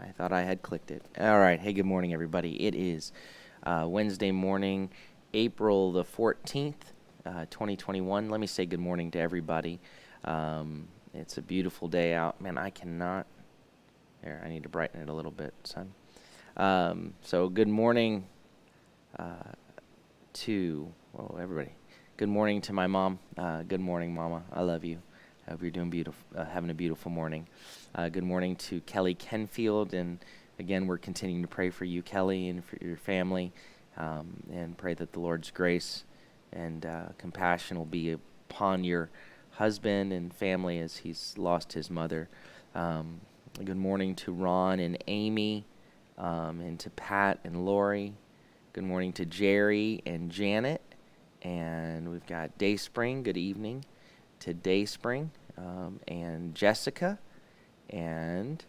I thought I had clicked it. All right. Hey, good morning, everybody. It is Wednesday morning, April the 14th, 2021. Let me say good morning to everybody. It's a beautiful day out. Man, I cannot. There, I need to brighten it a little bit, son. So good morning to everybody. Good morning to my mom. Good morning, Mama. I love you. I hope you're doing beautiful, having a beautiful morning. Good morning to Kelly Kenfield, and again, we're continuing to pray for you, Kelly, and for your family, and pray that the Lord's grace and compassion will be upon your husband and family as he's lost his mother. Good morning to Ron and Amy, and to Pat and Lori. Good morning to Jerry and Janet, and we've got Dayspring. Good evening to Dayspring, and Jessica, and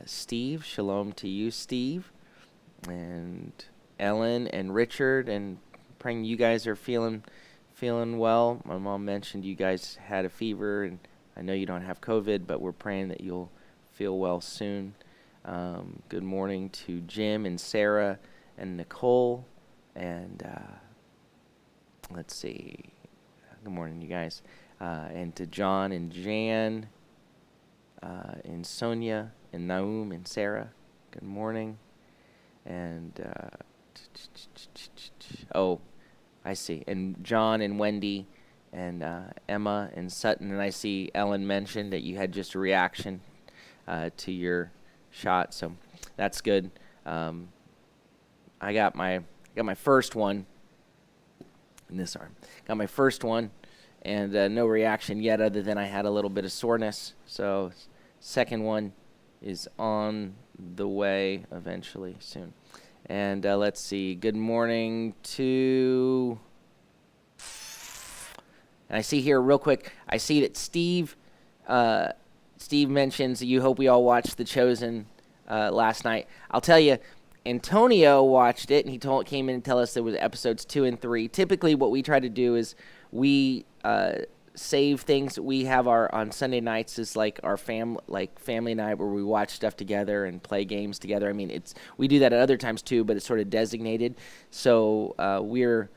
Steve. Shalom to you, Steve, and Ellen and Richard, and praying you guys are feeling well. My mom mentioned you guys had a fever, and I know you don't have COVID, but we're praying that you'll feel well soon. Good morning to Jim and Sarah and Nicole, and let's see. Good morning, you guys. And to John and Jan, and Sonia and Naum and Sarah. Good morning. And, I see. And John and Wendy and Emma and Sutton. And I see Ellen mentioned that you had just a reaction to your shot. So that's good. I got my first one in this arm. Got my first one, and no reaction yet other than I had a little bit of soreness. So second one is on the way eventually soon. And let's see. Good morning to... And I see here real quick, I see that Steve mentions that you hope we all watched The Chosen last night. I'll tell you, Antonio watched it, and he came in and tell us there was episodes 2 and 3. Typically, what we try to do is we save things we have on Sunday nights is like our family night where we watch stuff together and play games together. I mean, we do that at other times too, but it's sort of designated. So we're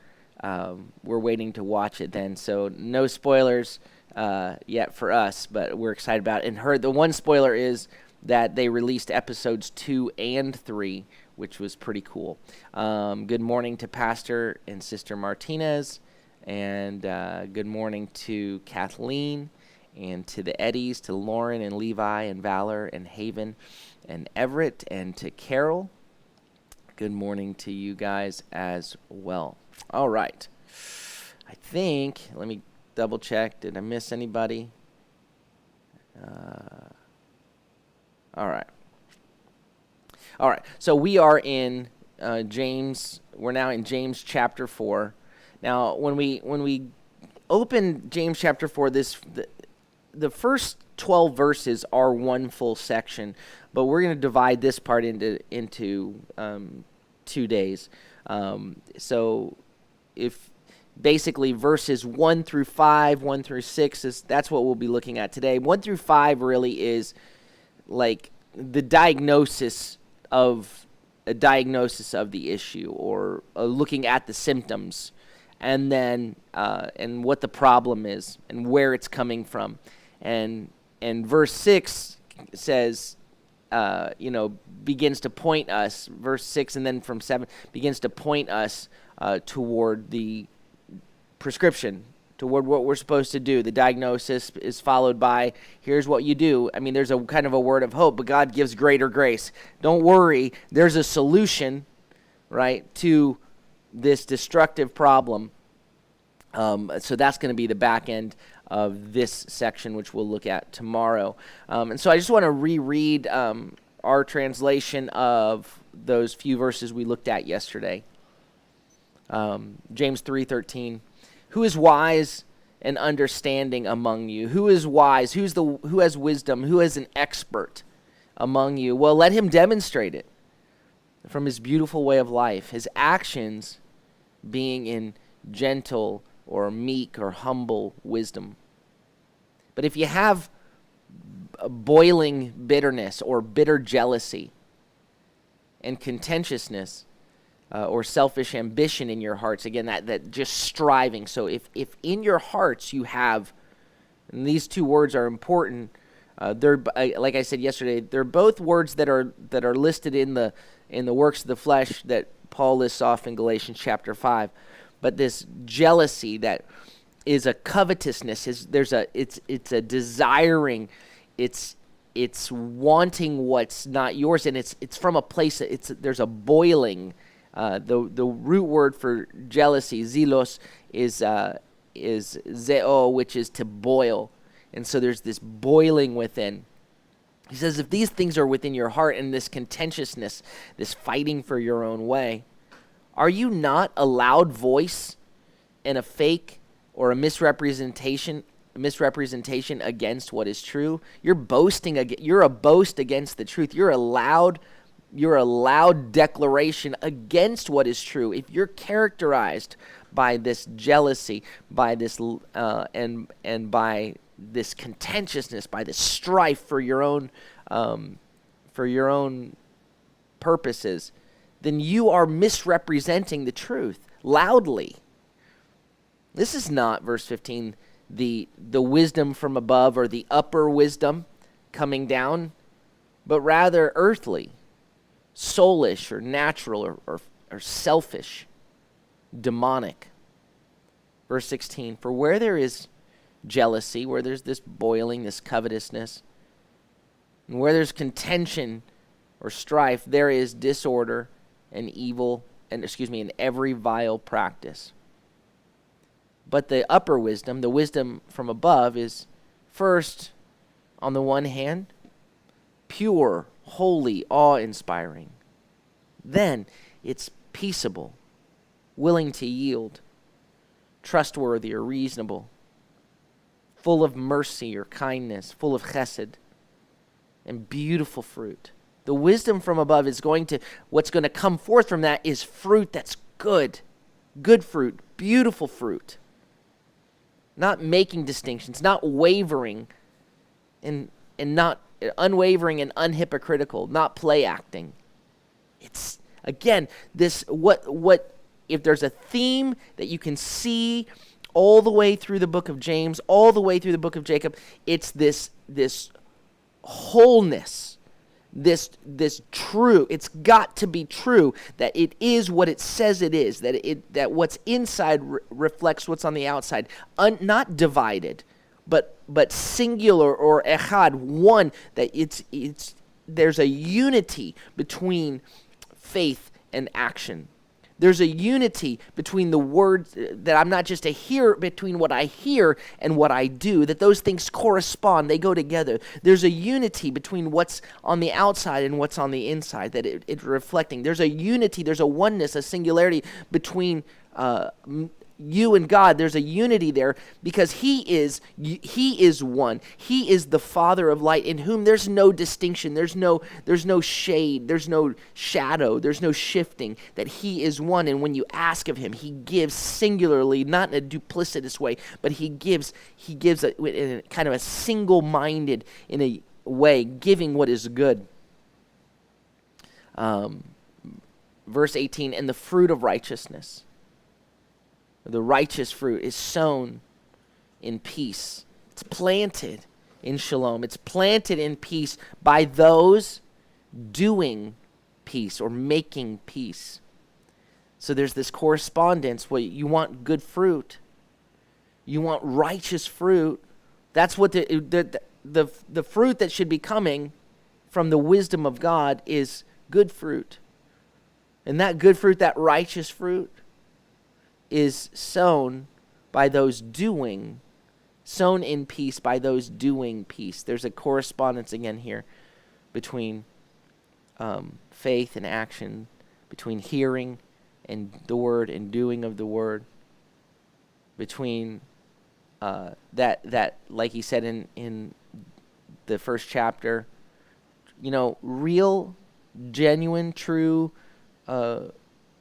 waiting to watch it then. So no spoilers yet for us, but we're excited about it. And the one spoiler is that they released episodes 2 and 3, which was pretty cool. Good morning to Pastor and Sister Martinez, and good morning to Kathleen, and to the Eddies, to Lauren and Levi and Valor and Haven and Everett, and to Carol. Good morning to you guys as well. All right. I think, let me double check. Did I miss anybody? All right. All right. So we are in James. We're now in James chapter 4. Now, when we open James chapter 4, the first 12 verses are one full section, but we're going to divide this part into 2 days. So if basically verses 1 through 5, 1 through 6 that's what we'll be looking at today. 1 through 5 really is like the diagnosis of the issue, or looking at the symptoms, and then and what the problem is and where it's coming from. And verse 6 says, begins to point us, verse 6 and then from 7 begins to point us toward the prescription, toward what we're supposed to do. The diagnosis is followed by, here's what you do. I mean, there's a kind of a word of hope, but God gives greater grace. Don't worry, there's a solution, right, to this destructive problem. So that's going to be the back end of this section, which we'll look at tomorrow. And so I just want to reread our translation of those few verses we looked at yesterday. James 3:13. Who is wise and understanding among you? Who is wise? Who has wisdom? Who is an expert among you? Well, let him demonstrate it from his beautiful way of life, his actions being in gentle or meek or humble wisdom. But if you have boiling bitterness or bitter jealousy and contentiousness or selfish ambition in your hearts. Again, that just striving. So if in your hearts you have, and these two words are important, they're like I said yesterday, they're both words that are listed in the works of the flesh that Paul lists off in Galatians chapter 5. But this jealousy that is a covetousness, it's a desiring, it's wanting what's not yours, and it's from a place there's a boiling. The root word for jealousy, zelos, is zeo, which is to boil, and so there's this boiling within. He says, if these things are within your heart and this contentiousness, this fighting for your own way, are you not a loud voice and a fake or a misrepresentation against what is true? You're boasting. You're a boast against the truth. You're a loud declaration against what is true. If you're characterized by this jealousy, by this and by this contentiousness, by this strife for your own purposes, then you are misrepresenting the truth loudly. This is not, verse 15, the wisdom from above or the upper wisdom coming down, but rather earthly, soulish or natural or selfish, demonic. Verse 16, for where there is jealousy, where there's this boiling, this covetousness, and where there's contention or strife, there is disorder and evil, and every vile practice. But the upper wisdom, the wisdom from above, is first, on the one hand, pure, holy, awe-inspiring. Then it's peaceable, willing to yield, trustworthy or reasonable, full of mercy or kindness, full of chesed, and beautiful fruit. The wisdom from above is what's going to come forth from that is fruit that's good fruit, beautiful fruit. Not making distinctions, not wavering, and not unwavering and unhypocritical, not play acting. It's again this what if there's a theme that you can see all the way through the book of James, all the way through the book of Jacob, it's this wholeness, this true. It's got to be true that it is what it says it is. That what's inside reflects what's on the outside, not divided, but singular or echad, one. That there's a unity between faith and action. There's a unity between the words, that I'm not just a hearer, between what I hear and what I do, that those things correspond, they go together. There's a unity between what's on the outside and what's on the inside, that it's reflecting. There's a unity, there's a oneness, a singularity between you and God. There's a unity there because He is one. He is the Father of light, in whom there's no distinction, there's no shade, there's no shadow, there's no shifting, that He is one. And when you ask of Him, He gives singularly, not in a duplicitous way, but He gives in a kind of a single-minded in a way, giving what is good. Verse 18, and the fruit of righteousness. The righteous fruit is sown in peace. It's planted in shalom. It's planted in peace by those doing peace or making peace. So there's this correspondence where you want good fruit. You want righteous fruit. That's what the fruit that should be coming from the wisdom of God is good fruit. And that good fruit, that righteous fruit, is sown by those doing, sown in peace by those doing peace. There's a correspondence again here between faith and action, between hearing and the word and doing of the word, between that like he said in the first chapter, real, genuine, true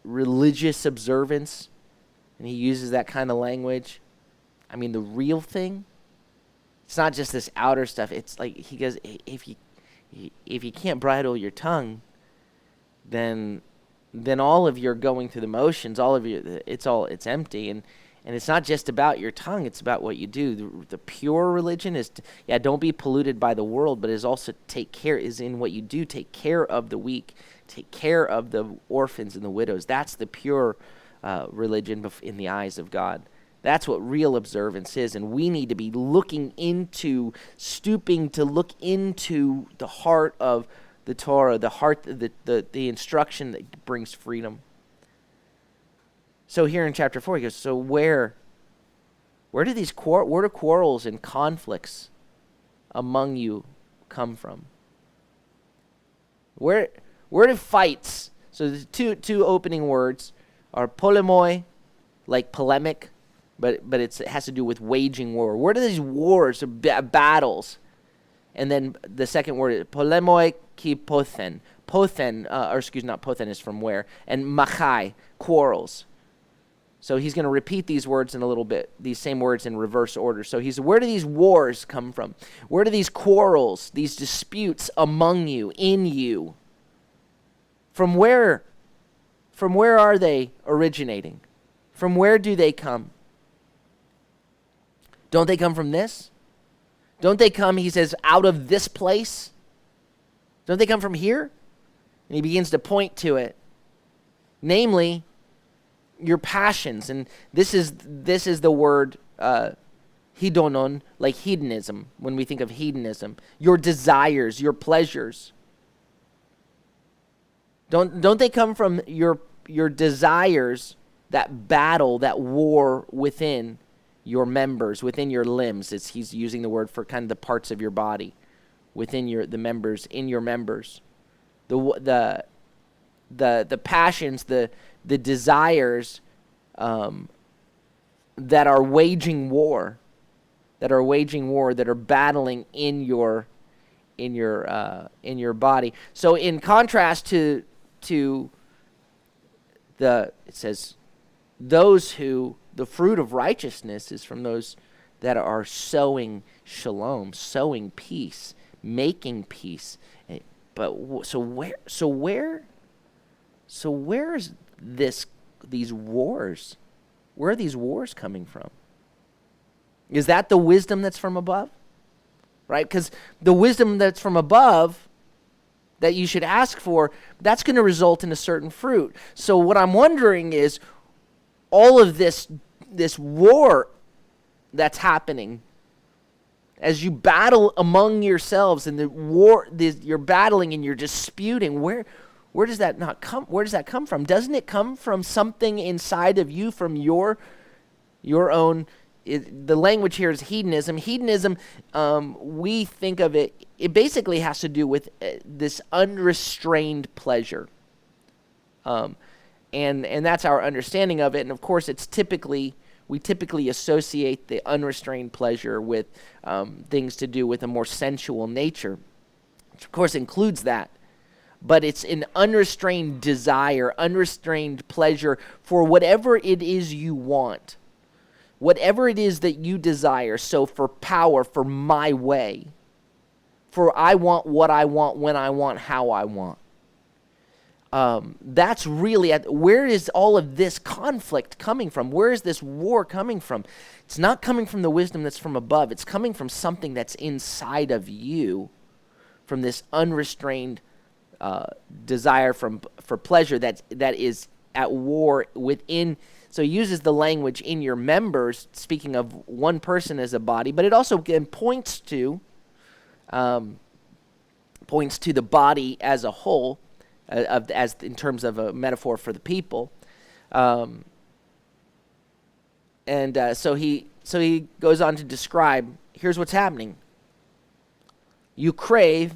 religious observance. And he uses that kind of language. I mean, the real thing, It's not just this outer stuff. It's like he goes, if you can't bridle your tongue, then all of your going through the motions, all of your, it's empty. And it's not just about your tongue, it's about what you do. The pure religion is, don't be polluted by the world, but is also is in what you do. Take care of the weak, take care of the orphans and the widows. That's the pure religion in the eyes of God. That's what real observance is, and we need to be stooping to look into the heart of the Torah, the instruction that brings freedom. So here in chapter 4, he goes, so where do quarrels and conflicts among you come from? Where do fights? So the two opening words are polemoi, like polemic, but it has to do with waging war. Where do these wars, battles? And then the second word is polemoi ki pothen. Not pothen is from where. And machai, quarrels. So he's going to repeat these words in a little bit, these same words in reverse order. So where do these wars come from? Where do these quarrels, these disputes among you, in you? From where are they originating? From where do they come? Don't they come from this? Don't they come, he says, out of this place? Don't they come from here? And he begins to point to it. Namely, your passions. And this is the word hedonon, like hedonism, when we think of hedonism. Your desires, your pleasures. Don't they come from your desires, that battle, that war within your members, within your limbs? He's using the word for kind of the parts of your body, within the members, in your members. The passions, the desires that are waging war, that are battling in your body. So in contrast to it says those who, the fruit of righteousness is from those that are sowing shalom, sowing peace, making peace. But where is these wars? Where are these wars coming from? Is that the wisdom that's from above? Right? Because the wisdom that's from above that you should ask for, that's going to result in a certain fruit. So what I'm wondering is, all of this war that's happening, as you battle among yourselves, and the war, you're battling and you're disputing, where does that not come? Where does that come from? Doesn't it come from something inside of you, from your own? The language here is hedonism. Hedonism, we think of it. It basically has to do with this unrestrained pleasure, and that's our understanding of it. And of course, we typically associate the unrestrained pleasure with things to do with a more sensual nature, which of course includes that. But it's an unrestrained desire, unrestrained pleasure for whatever it is you want, whatever it is that you desire. So for power, for my way, for I want what I want, when I want, how I want. That's really, where is all of this conflict coming from? Where is this war coming from? It's not coming from the wisdom that's from above. It's coming from something that's inside of you, from this unrestrained desire for pleasure that is at war within. So he uses the language in your members, speaking of one person as a body, but it also points to the body as a whole, as in terms of a metaphor for the people. So he goes on to describe, here's what's happening. You crave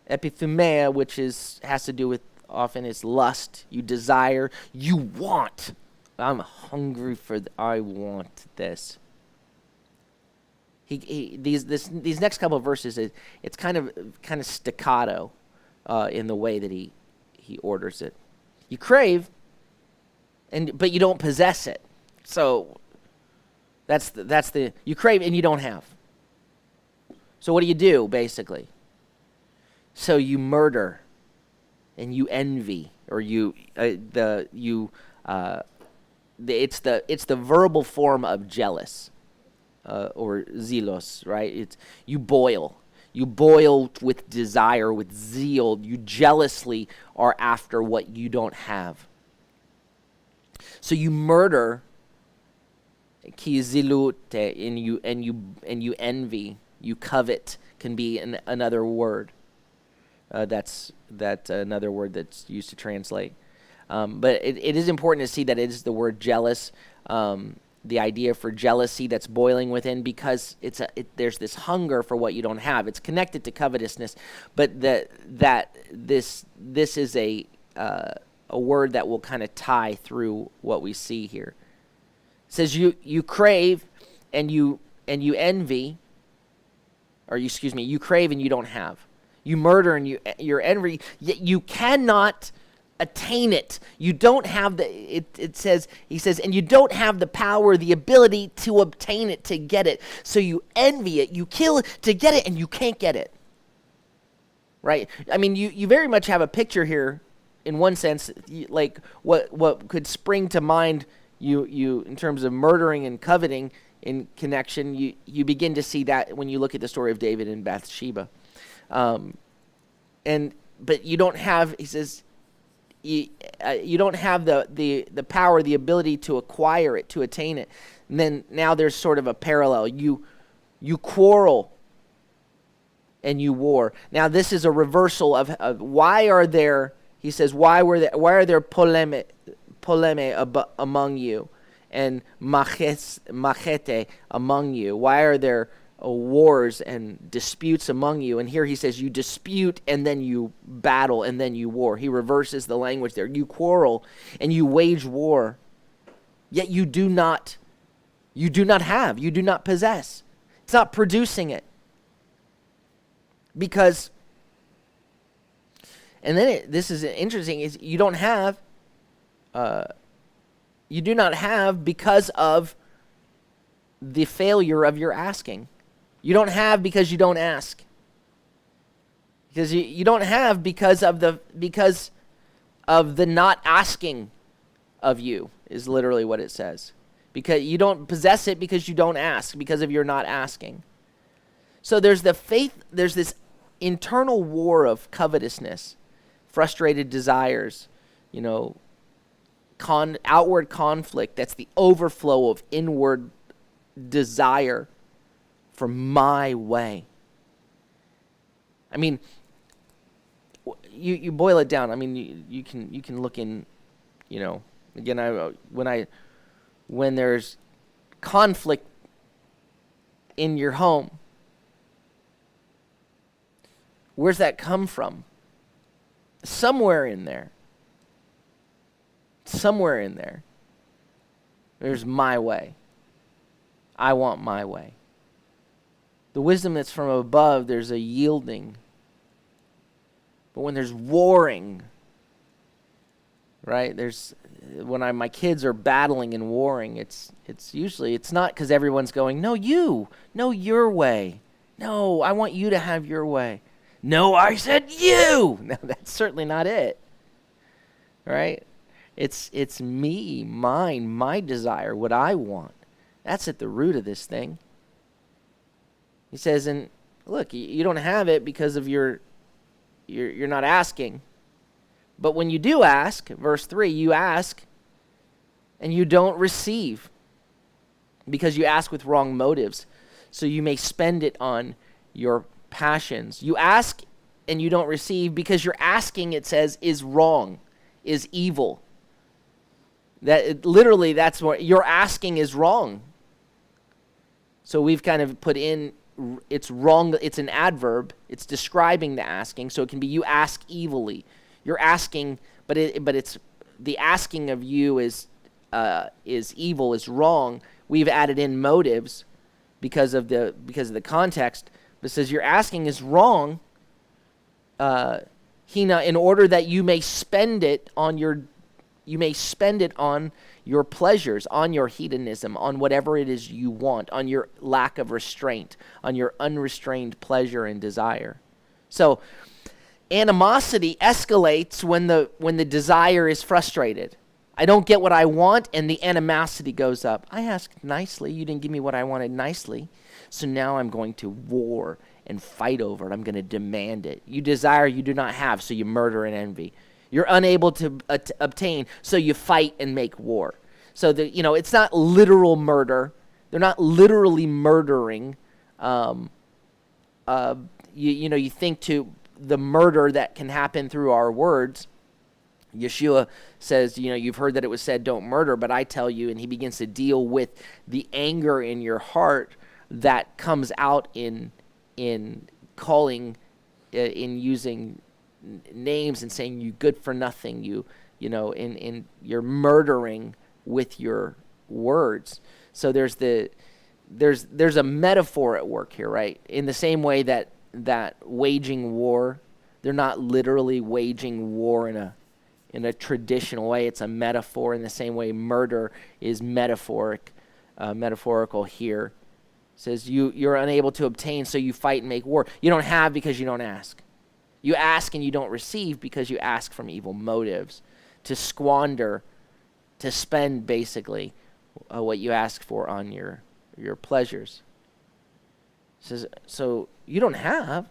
epithumia, which has to do with, often is lust. You desire, you want. I'm hungry I want this. These next couple of verses, it's kind of staccato in the way that he orders it. You crave, but you don't possess it. So that's the you crave and you don't have. So what do you do, basically? So you murder, and you envy, or it's the verbal form of jealous, or zealous, right? It's you boil. You boil with desire, with zeal. You jealously are after what you don't have. So you murder, ki zilute, and you envy. You covet can be another word. That's another word that's used to translate. But it is important to see that it is the word jealous. The idea for jealousy that's boiling within, because there's this hunger for what you don't have. It's connected to covetousness, but this is a word that will kind of tie through what we see here. It says you crave and you envy, or you crave and you don't have. You murder and you're envy, yet you cannot attain it. You don't have he says, and you don't have the power, the ability to obtain it, to get it. So you envy it, you kill it to get it, and you can't get it. Right? I mean, you very much have a picture here, in one sense, like what could spring to mind you in terms of murdering and coveting in connection. You begin to see that when you look at the story of David and Bathsheba. But you don't have, he says, you don't have the power, the ability to acquire it, to attain it. And then now there's sort of a parallel. You quarrel and you war. Now this is a reversal of why are there, he says, why are there poleme among you, and machete among you? Why are there wars and disputes among you? And here he says you dispute and then you battle and then you war. He reverses the language there. You quarrel and you wage war, yet you do not have, you do not possess. It's not producing it. Because, and then this is interesting, is you do not have because of the failure of your asking. You don't have because you don't ask. Because you don't have because of the not asking of you, is literally what it says. Because you don't possess it because you don't ask, because of your not asking. So there's this internal war of covetousness, frustrated desires, outward conflict. That's the overflow of inward desire for my way. I mean, you boil it down. I mean, you can look in, again, when there's conflict in your home, where's that come from? Somewhere in there, there's my way. I want my way. The wisdom that's from above, there's a yielding. But when there's warring, right? When my kids are battling and warring, it's usually, it's not because everyone's going, no, your way. No, I want you to have your way. No, I said you. No, that's certainly not it. Right? It's me, mine, my desire, what I want. That's at the root of this thing. He says, and look, you don't have it because of you're not asking. But when you do ask, verse 3, you ask and you don't receive because you ask with wrong motives, so you may spend it on your passions. You ask and you don't receive because your asking, it says, is wrong, is evil. Literally, that's what your asking is wrong. So we've kind of put in, it's wrong, it's an adverb, it's describing the asking, so it can be you ask evilly. You're asking, but it's the asking of you is evil, is wrong. We've added in motives because of the context. But it says your asking is wrong, in order that you may spend it on your pleasures, on your hedonism, on whatever it is you want, on your lack of restraint, on your unrestrained pleasure and desire. So animosity escalates when the desire is frustrated. I don't get what I want, and the animosity goes up. I asked nicely. You didn't give me what I wanted nicely. So now I'm going to war and fight over it. I'm going to demand it. You desire, you do not have, so you murder and envy. You're unable to obtain, so you fight and make war. So it's not literal murder. They're not literally murdering. You think to the murder that can happen through our words. Yeshua says, you've heard that it was said, don't murder, but I tell you, and he begins to deal with the anger in your heart that comes out in calling, in using names and saying you good for nothing, in you're murdering with your words. So there's a metaphor at work here, right? In the same way that waging war, they're not literally waging war in a traditional way. It's a metaphor. In the same way murder is metaphorical here. It says you're unable to obtain, so you fight and make war. You don't have because you don't ask. You ask and you don't receive because you ask from evil motives, to squander, to spend basically what you ask for on your pleasures. It says, so you don't have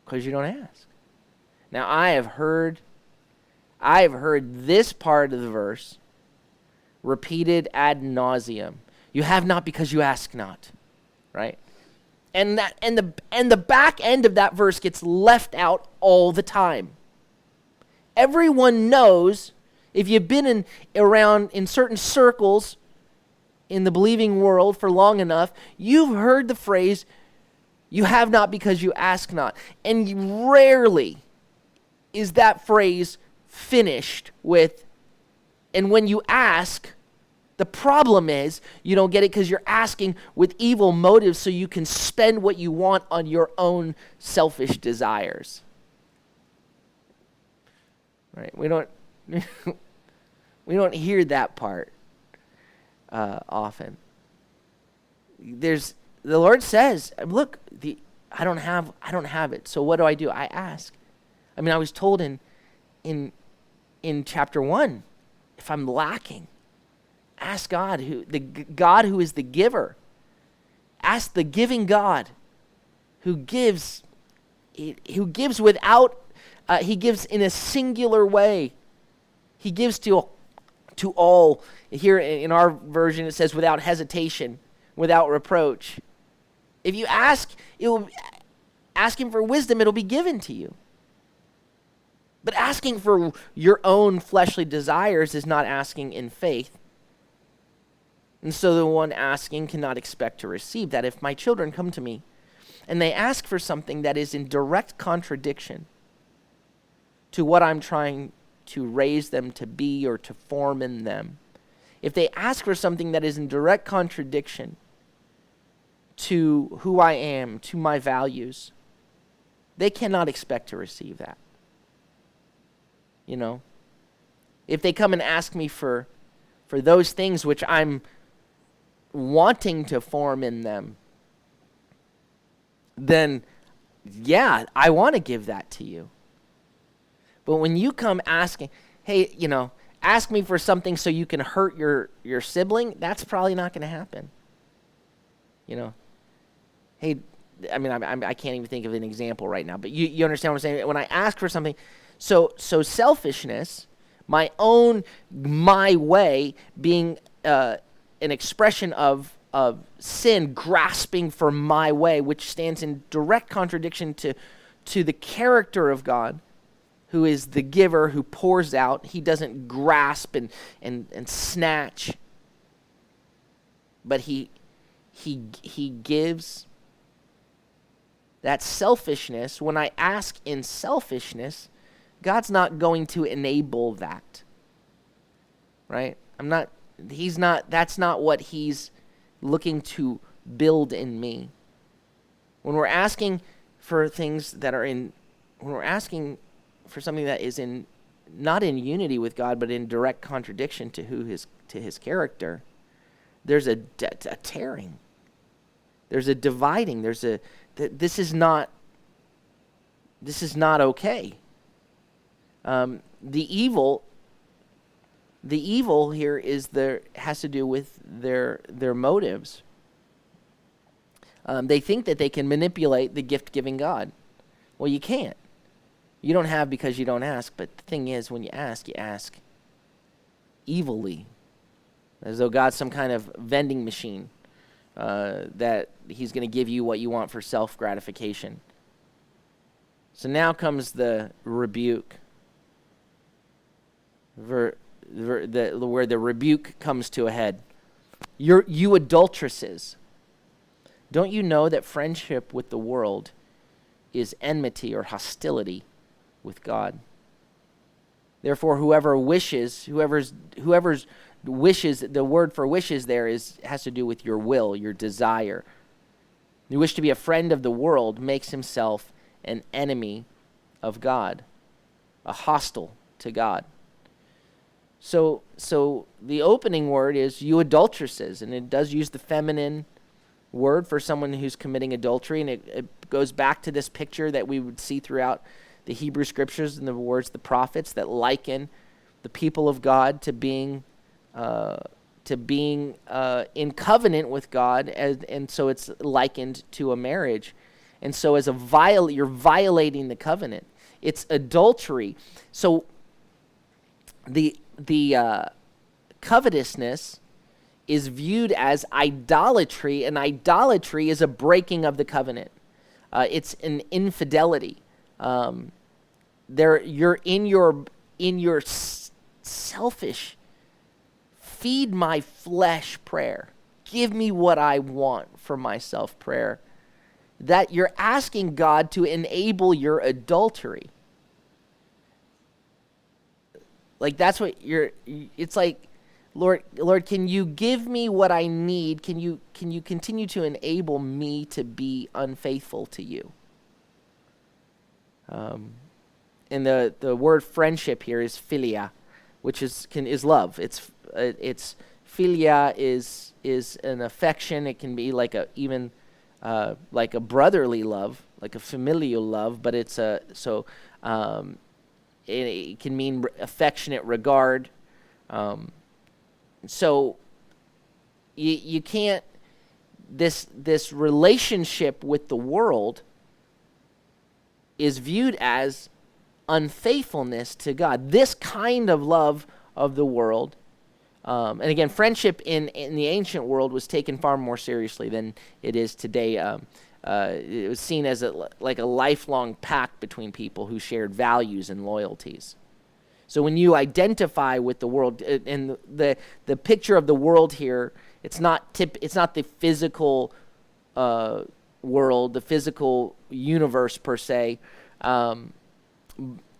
because you don't ask. Now I have heard this part of the verse repeated ad nauseum. You have not because you ask not, right? And the back end of that verse gets left out all the time. Everyone knows, if you've been around in certain circles in the believing world for long enough, you've heard the phrase, you have not because you ask not. And rarely is that phrase finished with, and when you ask, the problem is you don't get it because you're asking with evil motives so you can spend what you want on your own selfish desires. Right? We don't hear that part often. The Lord says, look, I don't have it. So what do? I ask. I mean, I was told in chapter 1, if I'm lacking, ask God, God who is the giver. Ask the giving God who gives without, he gives in a singular way. He gives to all. Here in our version it says without hesitation, without reproach. If you ask him for wisdom, it'll be given to you. But asking for your own fleshly desires is not asking in faith. And so the one asking cannot expect to receive that. If my children come to me and they ask for something that is in direct contradiction to what I'm trying to raise them to be or to form in them, if they ask for something that is in direct contradiction to who I am, to my values, they cannot expect to receive that. If they come and ask me for those things which I'm wanting to form in them, then yeah, I want to give that to you. But when you come asking, hey, ask me for something so you can hurt your sibling, that's probably not going to happen. Hey, I mean, I can't even think of an example right now, but you understand what I'm saying? When I ask for something, so selfishness, my way being an expression of sin, grasping for my way, which stands in direct contradiction to the character of God, who is the giver, who pours out. He doesn't grasp and snatch, but he gives. That selfishness, when I ask in selfishness, God's not going to enable that. Right? That's not what he's looking to build in me. When we're asking for things that are when we're asking for something that is in not in unity with God, but in direct contradiction to his character, there's a tearing. There's a dividing. This is not okay. The evil here has to do with their motives. They think that they can manipulate the gift-giving God. Well, you can't. You don't have because you don't ask, but the thing is, when you ask evilly, as though God's some kind of vending machine that he's going to give you what you want for self-gratification. So now comes the rebuke, where the rebuke comes to a head. You adulteresses, don't you know that friendship with the world is enmity or hostility with God? Therefore, whoever wishes, the word for wishes there has to do with your will, your desire. You wish to be a friend of the world makes himself an enemy of God, a hostile to God. So the opening word is you adulteresses, and it does use the feminine word for someone who's committing adultery, and it goes back to this picture that we would see throughout the Hebrew scriptures and the words of the prophets that liken the people of God to being in covenant with God, and so it's likened to a marriage, and so as you're violating the covenant. It's adultery. So the covetousness is viewed as idolatry, and idolatry is a breaking of the covenant. It's an infidelity. You're in your selfish, feed my flesh prayer. Give me what I want for myself prayer. That you're asking God to enable your adultery. Like that's what it's like, Lord, can you give me what I need? Can you continue to enable me to be unfaithful to you? And the word friendship here is philia, which is love. It's philia is an affection. It can be like a brotherly love, like a familial love, but it can mean affectionate regard. So you can't, this relationship with the world is viewed as unfaithfulness to God. This kind of love of the world, and again, friendship in the ancient world was taken far more seriously than it is today. It was seen as like a lifelong pact between people who shared values and loyalties. So when you identify with the world, and the picture of the world here, it's not the physical world, the physical universe per se, and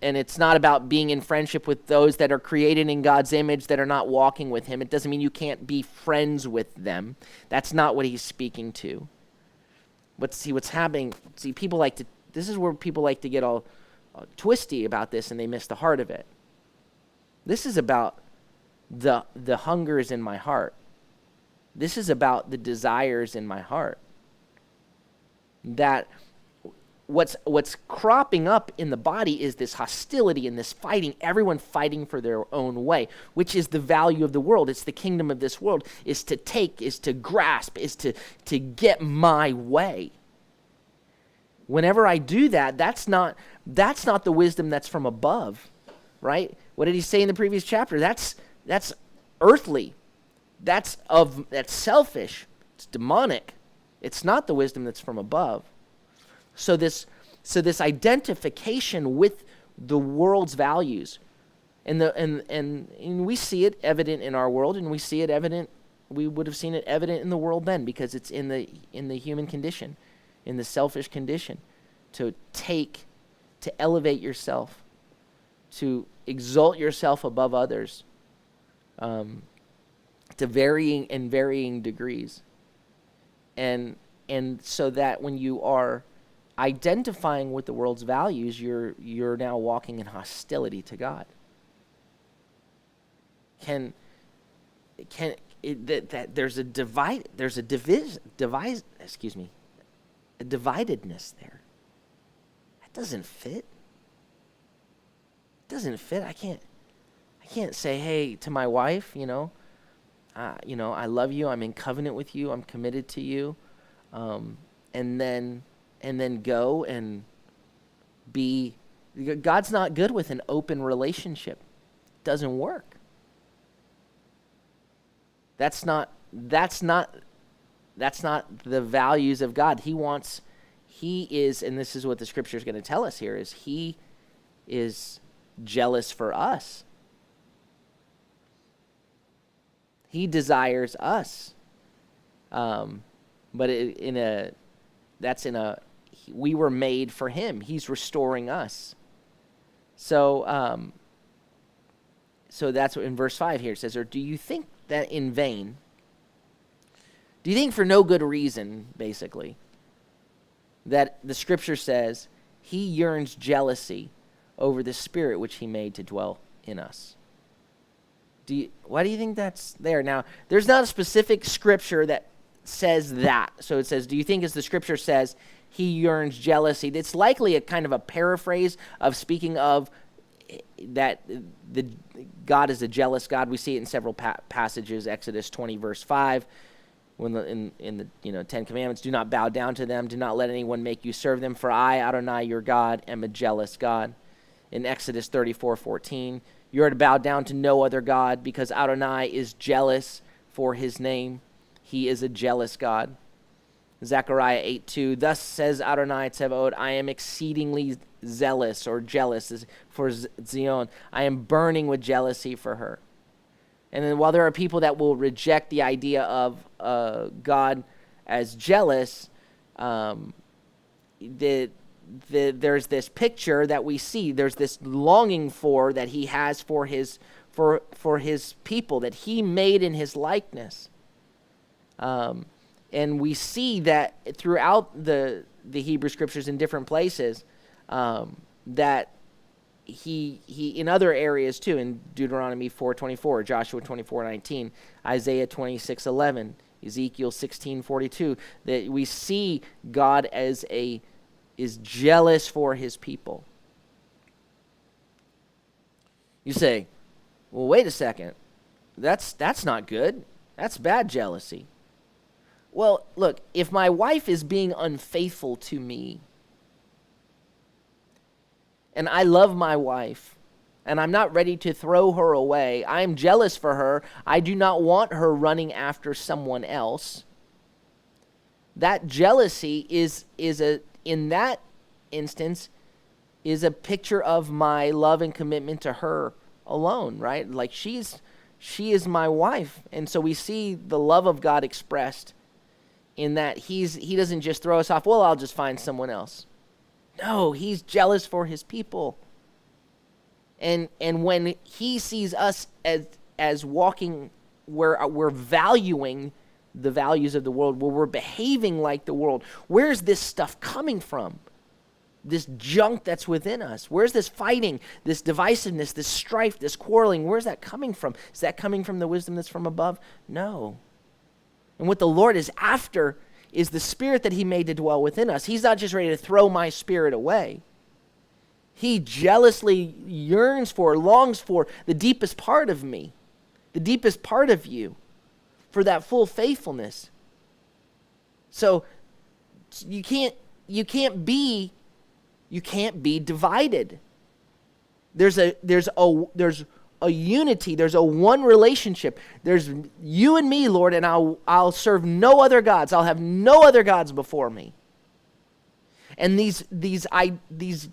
it's not about being in friendship with those that are created in God's image that are not walking with him. It doesn't mean you can't be friends with them. That's not what he's speaking to. But see what's happening. See, this is where people like to get all twisty about this, and they miss the heart of it. This is about the hungers in my heart. This is about the desires in my heart. That what's cropping up in the body is this hostility and this fighting, everyone fighting for their own way, which is the value of the world. It's the kingdom of this world, is to take, is to grasp, is to get my way. Whenever I do that, that's not the wisdom that's from above, right? What did he say in the previous chapter? That's earthly. That's selfish. It's demonic. It's not the wisdom that's from above. So this identification with the world's values, and we see it evident in our world, and we see it evident. We would have seen it evident in the world then, because it's in the human condition, in the selfish condition, to elevate yourself, to exalt yourself above others, to varying degrees, and so that when you are identifying with the world's values, you're now walking in hostility to God. can that there's a dividedness there. That doesn't fit. It doesn't fit. I can't say, hey, to my wife, I love you. I'm in covenant with you. I'm committed to you, and then go and be. God's not good with an open relationship. It doesn't work. That's not the values of God. He is, and this is what the scripture is going to tell us here, is he is jealous for us. He desires us. But we were made for him. He's restoring us. So that's what in verse 5 here it says, or do you think that in vain? Do you think for no good reason, basically, that the scripture says he yearns jealousy over the Spirit which he made to dwell in us? Why do you think that's there? Now, there's not a specific scripture that says that. So it says, do you think as the scripture says he yearns jealousy? It's likely a kind of a paraphrase of speaking of that the God is a jealous God. We see it in several passages. Exodus 20 verse 5, when in the 10 Commandments, do not bow down to them, do not let anyone make you serve them, for I, Adonai, your God, am a jealous God. In Exodus 34:14, you are to bow down to no other God, because Adonai is jealous for his name. He is a jealous God. Zechariah 8:2, thus says Adonai Tzevaot, I am exceedingly zealous or jealous for Zion. I am burning with jealousy for her. And then while there are people that will reject the idea of God as jealous, there's this picture that we see. There's this longing that he has for his people that he made in his likeness. And we see that throughout the Hebrew scriptures in different places, that he in other areas too, in Deuteronomy 4:24, Joshua 24:19, Isaiah 26:11, Ezekiel 16:42, that we see God is jealous for his people. You say, well, wait a second. That's not good. That's bad jealousy. Well, look, if my wife is being unfaithful to me, and I love my wife, and I'm not ready to throw her away, I'm jealous for her, I do not want her running after someone else, that jealousy in that instance, is a picture of my love and commitment to her alone, right? Like she is my wife. And so we see the love of God expressed in that he doesn't just throw us off, well, I'll just find someone else. No, he's jealous for his people. And when he sees us as walking where we're valuing the values of the world, where we're behaving like the world, where's this stuff coming from? This junk that's within us. Where's this fighting, this divisiveness, this strife, this quarreling? Where's that coming from? Is that coming from the wisdom that's from above? No. And what the Lord is after is the Spirit that he made to dwell within us. He's not just ready to throw my spirit away. He jealously yearns for, longs for the deepest part of me, the deepest part of you, for that full faithfulness. So you can't be divided. There's a unity. There's a one relationship. There's you and me, Lord, and I'll serve no other gods. I'll have no other gods before me. And these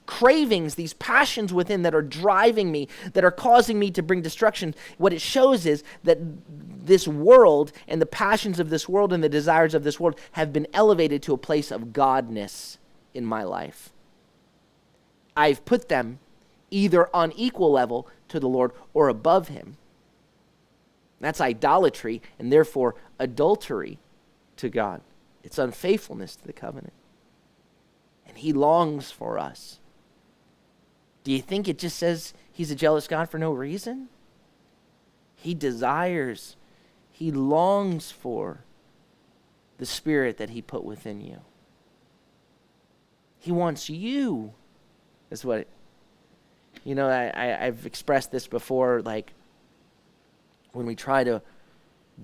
cravings, these passions within that are driving me, that are causing me to bring destruction, what it shows is that this world and the passions of this world and the desires of this world have been elevated to a place of godness in my life. I've put them either on equal level to the Lord or above him. That's idolatry and therefore adultery to God. It's unfaithfulness to the covenant. And he longs for us. Do you think it just says he's a jealous God for no reason? He desires, he longs for the Spirit that he put within you. He wants you. That's what, I've expressed this before, like when we try to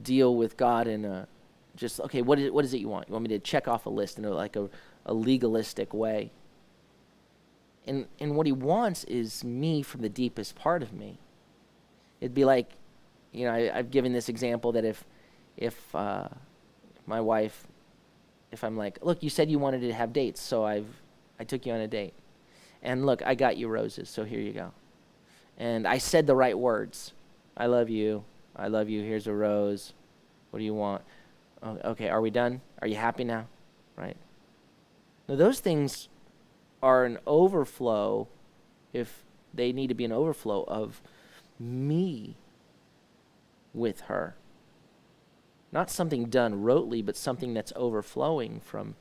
deal with God in a, just, okay, what is it you want? You want me to check off a list in a legalistic way? And what he wants is me from the deepest part of me. It'd be like, I've given this example that if my wife, if I'm like, look, you said you wanted to have dates, so I took you on a date. And look, I got you roses, so here you go. And I said the right words. I love you, here's a rose. What do you want? Oh, okay, are we done? Are you happy now? Right? Now, those things are an overflow, if they need to be an overflow of me with her. Not something done rotely, but something that's overflowing from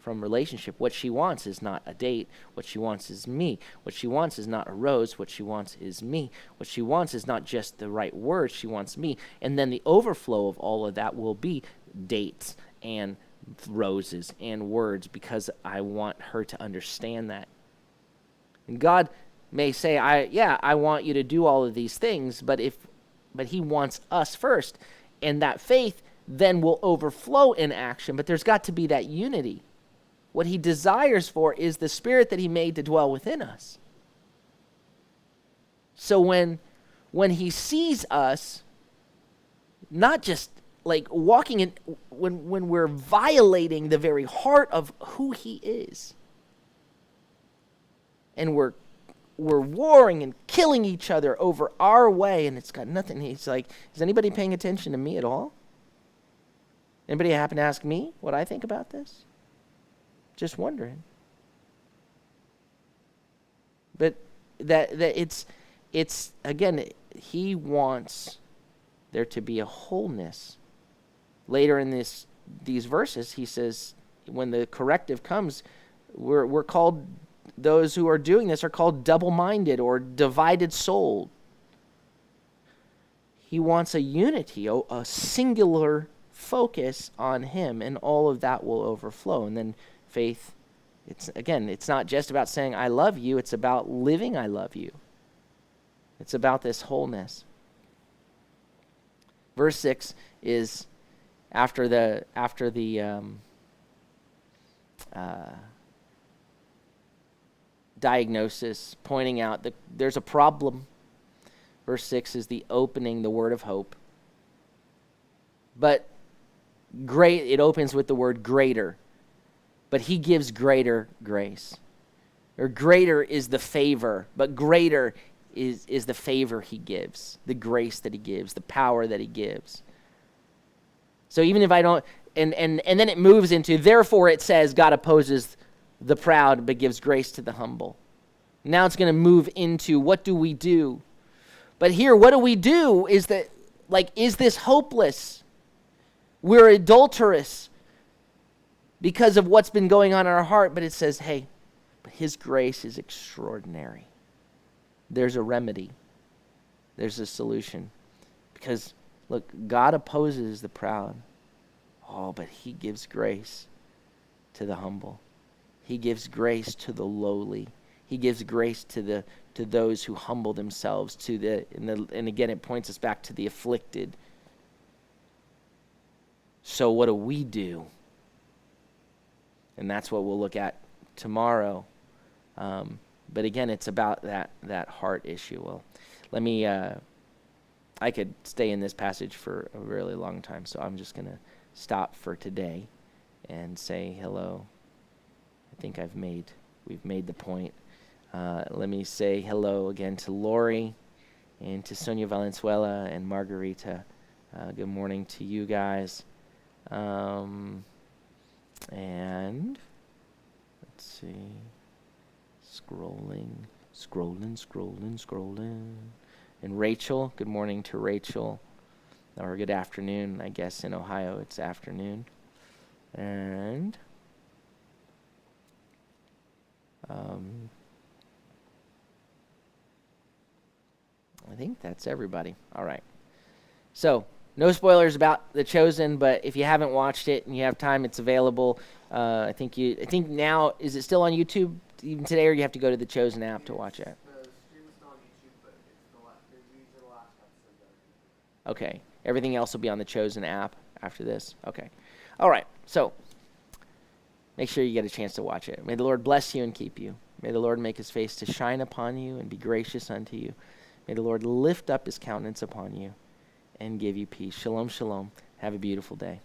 relationship. What she wants is not a date. What she wants is me. What she wants is not a rose. What she wants is me. What she wants is not just the right words. She wants me. And then the overflow of all of that will be dates and roses and words, because I want her to understand that. And God may say, I want you to do all of these things, but he wants us first. And that faith then will overflow in action, but there's got to be that unity. What he desires for is the Spirit that he made to dwell within us. So when he sees us, not just like walking in, when we're violating the very heart of who he is, and we're warring and killing each other over our way, and it's got nothing. He's like, is anybody paying attention to me at all? Anybody happen to ask me what I think about this? Just wondering. But that it's again, he wants there to be a wholeness. Later in these verses, he says, when the corrective comes, we're called, those who are doing this are called double-minded or divided soul. He wants a unity, a singular focus on him, and all of that will overflow. And then faith, it's not just about saying I love you, it's about living I love you. It's about this wholeness. Verse 6 is after the diagnosis, pointing out that there's a problem. Verse 6 is the opening, the word of hope. But it opens with the word greater. But he gives greater grace. Or greater is the favor, but greater is the favor he gives, the grace that he gives, the power that he gives. So even if I don't, and then it moves into, therefore it says God opposes the proud but gives grace to the humble. Now it's going to move into, what do we do? But here, what do we do is that, is this hopeless? We're adulterous because of what's been going on in our heart, but it says, hey, but his grace is extraordinary. There's a remedy. There's a solution. Because, look, God opposes the proud. Oh, but he gives grace to the humble. He gives grace to the lowly. He gives grace to those who humble themselves, and again it points us back to the afflicted. So what do we do? And that's what we'll look at tomorrow. But again, it's about that heart issue. Well, let me, I could stay in this passage for a really long time, so I'm just going to stop for today and say hello. I think we've made the point. Let me say hello again to Lori and to Sonia Valenzuela and Margarita. Good morning to you guys. And let's see. Scrolling. And Rachel, good morning to Rachel. Or good afternoon. I guess in Ohio it's afternoon. And I think that's everybody. All right. So, no spoilers about The Chosen, but if you haven't watched it and you have time, it's available. I think now, is it still on YouTube even today, or you have to go to the Chosen app to watch it? The stream is still on YouTube, but these are the last episodes that are. Okay. Everything else will be on the Chosen app after this. Okay. All right. So, make sure you get a chance to watch it. May the Lord bless you and keep you. May the Lord make his face to shine upon you and be gracious unto you. May the Lord lift up his countenance upon you and give you peace. Shalom, shalom. Have a beautiful day.